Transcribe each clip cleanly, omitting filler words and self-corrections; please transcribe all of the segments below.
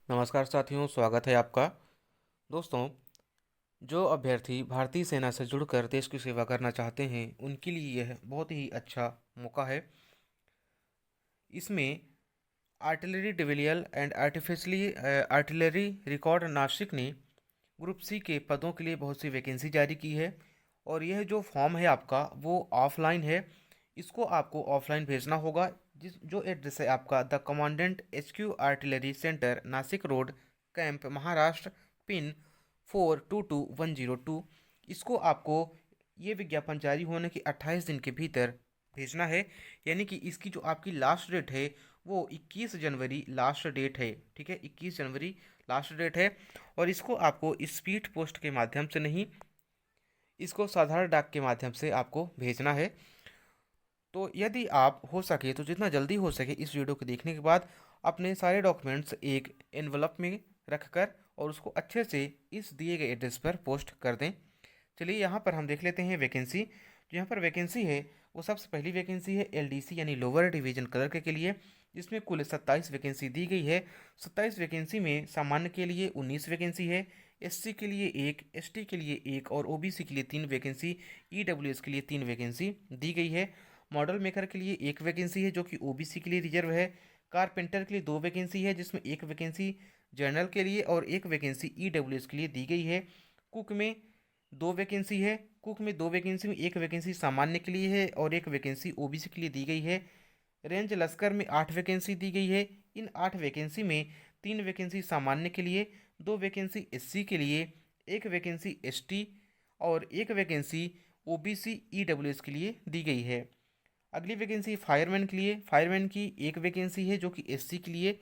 नमस्कार साथियों, स्वागत है आपका। दोस्तों, जो अभ्यर्थी भारतीय सेना से जुड़कर देश की सेवा करना चाहते हैं उनके लिए यह बहुत ही अच्छा मौका है। इसमें artillery de Villiers and artificially artillery record Nashik ने ग्रुप सी के पदों के लिए बहुत सी वैकेंसी जारी की है। और यह जो फॉर्म है आपका वो ऑफलाइन है। इसको आपको ऑफलाइन भेजना होगा। जिस जो एड्रेस है आपका the commandant HQ artillery centre, Nashik road, camp, Maharashtra, pin 422102। इसको आपको ये विज्ञापन जारी होने के 28 दिन के भीतर भेजना है। यानी कि इसकी जो आपकी लास्ट डेट है वो 21 जनवरी लास्ट डेट है। ठीक है, 21 जनवरी लास्ट डेट है। और इसको आपको स्पीड पोस्ट के माध्यम से नहीं, इसको साधारण डाक के माध्यम से आपको भेजना है। तो यदि आप हो सके तो जितना जल्दी हो सके इस वीडियो को देखने के बाद अपने सारे डॉक्यूमेंट्स एक एनवलप में रखकर और उसको अच्छे से इस दिए गए एड्रेस पर पोस्ट कर दें। चलिए यहाँ पर हम देख लेते हैं वैकेंसी। जो यहाँ पर वैकेंसी है वो सबसे पहली वैकेंसी है LDC यानी लोअर डिवीजन क्लर्क के लिए, जिसमें कुल 27 वैकेंसी दी गई है। 27 वैकेंसी में सामान्य के लिए 19 वैकेंसी है, SC के लिए एक, ST के लिए एक और OBC के लिए 3 वैकेंसी, EWS के लिए 3 वैकेंसी दी गई है। मॉडल मेकर के लिए एक वैकेंसी है जो कि OBC के लिए रिजर्व है। कारपेंटर के लिए 2 वैकेंसी है जिसमें एक वैकेंसी जनरल के लिए और एक वैकेंसी EWS के लिए दी गई है। कुक में 2 वैकेंसी है। कुक में 2 वैकेंसी में एक वैकेंसी सामान्य के लिए है और एक वैकेंसी OBC के लिए दी गई है। रेंज लश्कर में 8 वैकेंसी दी गई है। इन 8 वैकेंसी में 3 वैकेंसी सामान्य के लिए, 2 वैकेंसी SC के लिए, एक वैकेंसी ST और एक वैकेंसी OBC EWS के लिए दी गई है। अगली वैकेंसी फायरमैन के लिए। फायरमैन की एक वैकेंसी है जो कि SC के लिए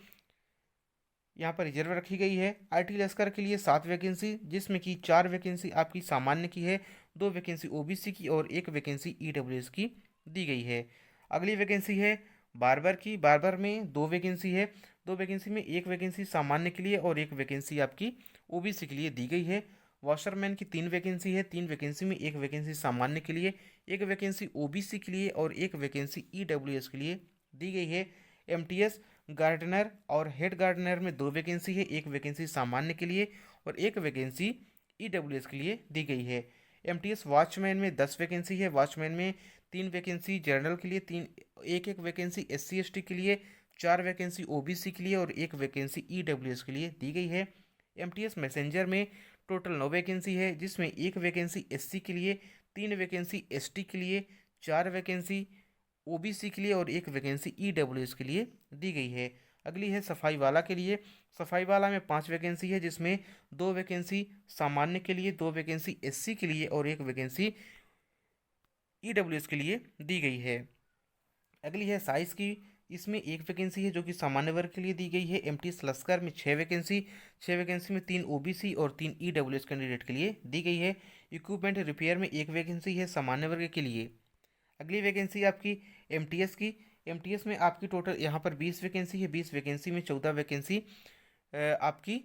यहाँ पर रिजर्व रखी गई है। IT लश्कर के लिए 7 वैकेंसी जिसमें कि 4 वैकेंसी आपकी सामान्य की है, 2 वैकेंसी OBC की और एक वैकेंसी EWS की दी गई है। अगली वैकेंसी है बार्बर की। बार्बर में 2 वैकेंसी है। 2 वैकेंसी में एक वैकेंसी सामान्य के लिए और एक वैकेंसी आपकी OBC के लिए दी गई है। वॉशरमैन की 3 वैकेंसी है। 3 वैकेंसी में एक वैकेंसी सामान्य के लिए, एक वैकेंसी OBC के लिए और एक वैकेंसी EWS के लिए दी गई है। MTS गार्डनर और हेड गार्डनर में 2 वैकेंसी है, एक वैकेंसी सामान्य के लिए और एक वैकेंसी EWS के लिए दी गई है। MTS वॉचमैन में 10 वैकेंसी है। वॉचमैन में 3 वैकेंसी जनरल के लिए, एक एक वैकेंसी SC ST के लिए, 4 वैकेंसी OBC के लिए और एक वैकेंसी EWS के लिए दी गई है। MTS मैसेंजर में टोटल 9 वैकेंसी है जिसमें एक वैकेंसी SC के लिए, 3 वैकेंसी ST के लिए, 4 वैकेंसी OBC के लिए और एक वैकेंसी EWS के लिए दी गई है। अगली है सफाई वाला के लिए। सफाई वाला में 5 वैकेंसी है जिसमें 2 वैकेंसी सामान्य के लिए, 2 वैकेंसी SC के लिए और एक वैकेंसी EWS के लिए दी गई है। अगली है साइंस की। इसमें एक वैकेंसी है जो कि सामान्य वर्ग के लिए दी गई है। MTS लश्कर में 6 वैकेंसी, 6 वैकेंसी में 3 OBC और 3 EWS कैंडिडेट के लिए दी गई है। इक्विपमेंट रिपेयर में एक वैकेंसी है सामान्य वर्ग के लिए। अगली वैकेंसी आपकी MTS की। MTS में आपकी टोटल यहाँ पर 20 वैकेंसी है। 20 वैकेंसी में 14 वैकेंसी आपकी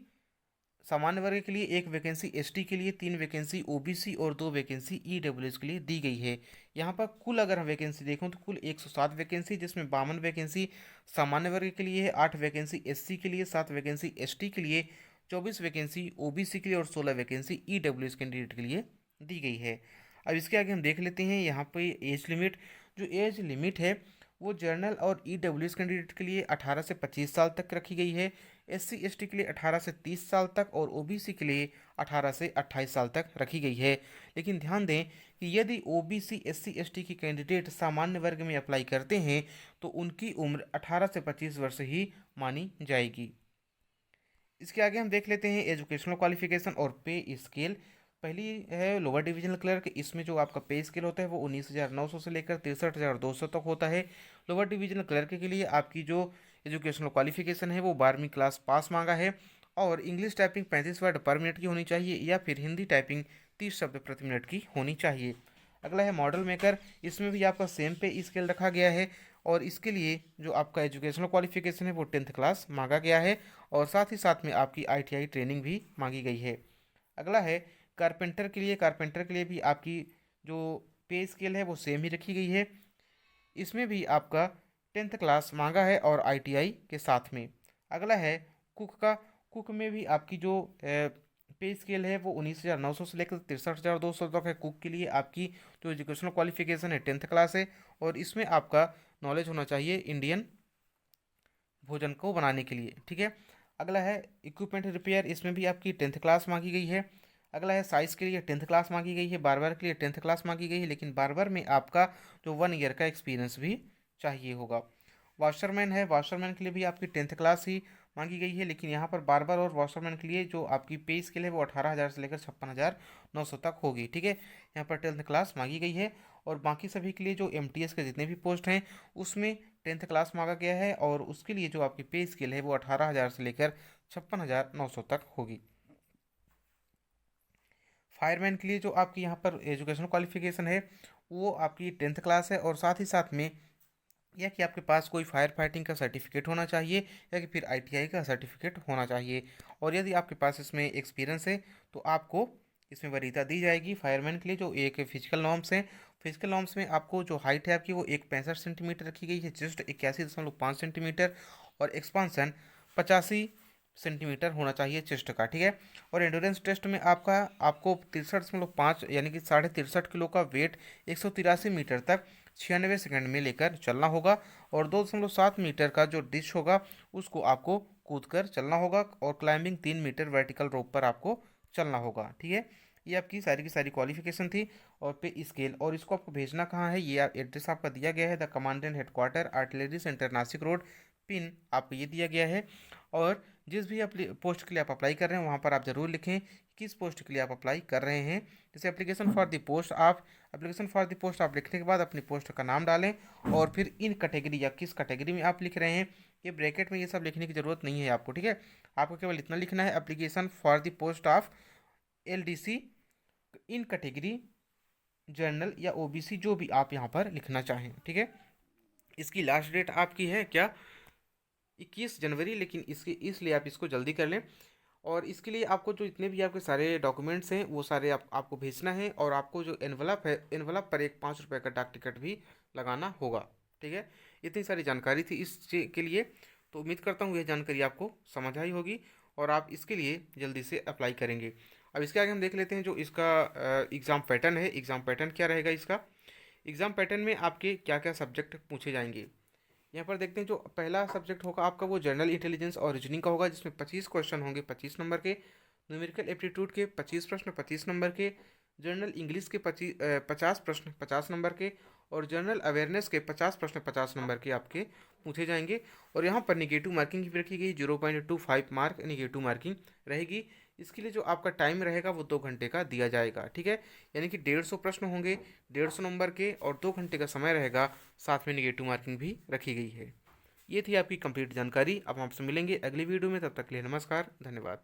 सामान्य वर्ग के लिए, एक वैकेंसी ST के लिए, 3 वैकेंसी OBC और 2 वैकेंसी EWS के लिए दी गई है। यहाँ पर कुल अगर हम वैकेंसी देखूँ तो कुल 107 वैकेंसी जिसमें 52 वैकेंसी सामान्य वर्ग के लिए है, 8 वैकेंसी SC के लिए, 7 वैकेंसी ST के लिए, 24 वैकेंसी OBC के लिए और 16 वैकेंसी EWS कैंडिडेट के लिए दी गई है। अब इसके आगे हम देख लेते हैं यहाँ पे एज लिमिट। जो एज लिमिट है वो जर्नल और EWS कैंडिडेट के लिए 18 से 25 साल तक रखी गई है। SC ST के लिए 18 से 30 साल तक और OBC के लिए 18 से 28 साल तक रखी गई है। लेकिन ध्यान दें कि यदि OBC SC ST की कैंडिडेट सामान्य वर्ग में अप्लाई करते हैं तो उनकी उम्र 18 से 25 वर्ष ही मानी जाएगी। इसके आगे हम देख लेते हैं एजुकेशनल क्वालिफिकेशन और पे स्केल। पहली है लोअर डिविजनल क्लर्क। इसमें जो आपका पे स्केल होता है वो 19,900 से लेकर 63,200 तक होता है। लोअर डिविजनल क्लर्क के लिए आपकी जो एजुकेशनल क्वालिफिकेशन है वो 12वीं क्लास पास मांगा है और इंग्लिश टाइपिंग 35 वर्ड पर मिनट की होनी चाहिए या फिर हिंदी टाइपिंग 30 शब्द प्रति मिनट की होनी चाहिए। अगला है मॉडल मेकर। इसमें भी आपका सेम पे स्केल रखा गया है और इसके लिए जो आपका एजुकेशनल क्वालिफिकेशन है वो 10th क्लास मांगा गया है और साथ ही साथ में आपकी ITI ट्रेनिंग भी मांगी गई है। अगला है कारपेंटर के लिए। कारपेंटर के लिए भी आपकी जो पे स्केल है वो सेम ही रखी गई है। इसमें भी आपका 10th क्लास मांगा है और ITI के साथ में। अगला है कुक का। कुक में भी आपकी जो पे स्केल है वो 19,900 से लेकर 63,200 तक है। कुक के लिए आपकी जो एजुकेशनल क्वालिफिकेशन है 10th क्लास है, और इसमें आपका नॉलेज होना चाहिए इंडियन भोजन को बनाने के लिए, ठीक है। अगला है इक्विपमेंट रिपेयर, इसमें भी आपकी 10th क्लास मांगी गई है। अगला है साइज़ के लिए 10th क्लास मांगी गई है। बार्बर के लिए 10th क्लास मांगी गई है, लेकिन बार्बर में आपका जो 1 ईयर का एक्सपीरियंस भी चाहिए होगा। वॉशरमैन है, वॉशरमैन के लिए भी आपकी 10th क्लास ही मांगी गई है, लेकिन यहाँ पर बार्बर और वॉशरमैन के लिए जो आपकी पे स्केल है वो 18,000 से लेकर 56,900 तक होगी, ठीक है। यहाँ पर 10th क्लास मांगी गई है। और बाकी सभी के लिए जो MTS के जितने भी पोस्ट हैं उसमें 10th क्लास मांगा गया है, और उसके लिए जो आपकी पे स्केल है वो 18,000 से लेकर 56,900 तक होगी। फायरमैन के लिए जो आपकी यहाँ पर एजुकेशनल क्वालिफिकेशन है वो आपकी 10th क्लास है, और साथ ही साथ में या कि आपके पास कोई फायर फाइटिंग का सर्टिफिकेट होना चाहिए, या कि फिर ITI का सर्टिफिकेट होना चाहिए। और यदि आपके पास इसमें एक्सपीरियंस है तो आपको इसमें वरीयता दी जाएगी। फायरमैन के लिए जो एक फिजिकल नॉर्म्स हैं, फिजिकल नॉर्म्स में आपको जो हाइट है आपकी वो 165 सेंटीमीटर रखी गई है, चेस्ट 81.5 सेंटीमीटर, और एक्सपांसन 85 सेंटीमीटर होना चाहिए चेस्ट का, ठीक है। और एंडोरेंस टेस्ट में आपको 63.5 यानी कि 63.5 किलो का वेट 183 मीटर तक 96 सेकंड में लेकर चलना होगा, और 2.7 मीटर का जो डिश होगा उसको आपको कूद कर चलना होगा, और क्लाइंबिंग 3 मीटर वर्टिकल रोप पर आपको चलना होगा, ठीक है। ये आपकी सारी की सारी क्वालिफिकेशन थी और पे स्केल। और इसको आपको भेजना कहाँ है, ये एड्रेस आपका दिया गया है, the commandant headquarter artillery centre Nashik road, pin आपको ये दिया गया है। और जिस भी पोस्ट के लिए आप अप्लाई कर रहे हैं वहाँ पर आप ज़रूर लिखें किस पोस्ट के लिए आप अप्लाई कर रहे हैं। जैसे एप्लीकेशन फॉर द पोस्ट आप लिखने के बाद अपनी पोस्ट का नाम डालें, और फिर इन कैटेगरी या किस कैटेगरी में आप लिख रहे हैं, ये ब्रैकेट में ये सब लिखने की ज़रूरत नहीं है आपको, ठीक है। आपको केवल इतना लिखना है, application for the post of LDC in category general या OBC, जो भी आप यहाँ पर लिखना चाहें, ठीक है। इसकी लास्ट डेट आपकी है क्या, 21 जनवरी, लेकिन इसके इसलिए आप इसको जल्दी कर लें। और इसके लिए आपको जो इतने भी आपके सारे डॉक्यूमेंट्स हैं वो सारे आपको भेजना है, और आपको जो एनवलप है एनवलप पर एक 5 रुपये का डाक टिकट भी लगाना होगा, ठीक है। इतनी सारी जानकारी थी इस के लिए, तो उम्मीद करता हूँ यह जानकारी आपको समझ आई होगी और आप इसके लिए जल्दी से अप्लाई करेंगे। अब इसके आगे हम देख लेते हैं जो इसका एग्ज़ाम पैटर्न है। एग्ज़ाम पैटर्न क्या रहेगा इसका। एग्ज़ाम पैटर्न में आपके क्या क्या सब्जेक्ट पूछे जाएंगे, यहाँ पर देखते हैं। जो पहला सब्जेक्ट होगा आपका वो जनरल इंटेलिजेंस और रीजनिंग का होगा, जिसमें 25 क्वेश्चन होंगे 25 नंबर के, न्यूमेरिकल एप्टीट्यूड के 25 प्रश्न 25 नंबर के, जनरल इंग्लिश के 50 प्रश्न 50 नंबर के, और जनरल अवेयरनेस के 50 प्रश्न 50 नंबर के आपके पूछे जाएंगे। और यहाँ पर निगेटिव मार्किंग भी रखी गई, 0.25 मार्क निगेटिव मार्किंग रहेगी। इसके लिए जो आपका टाइम रहेगा वो 2 घंटे का दिया जाएगा, ठीक है। यानी कि 150 प्रश्न होंगे 150 नंबर के, और 2 घंटे का समय रहेगा, साथ में निगेटिव मार्किंग भी रखी गई है। ये थी आपकी कंप्लीट जानकारी। अब हम आपसे मिलेंगे अगली वीडियो में, तब तक के लिए नमस्कार, धन्यवाद।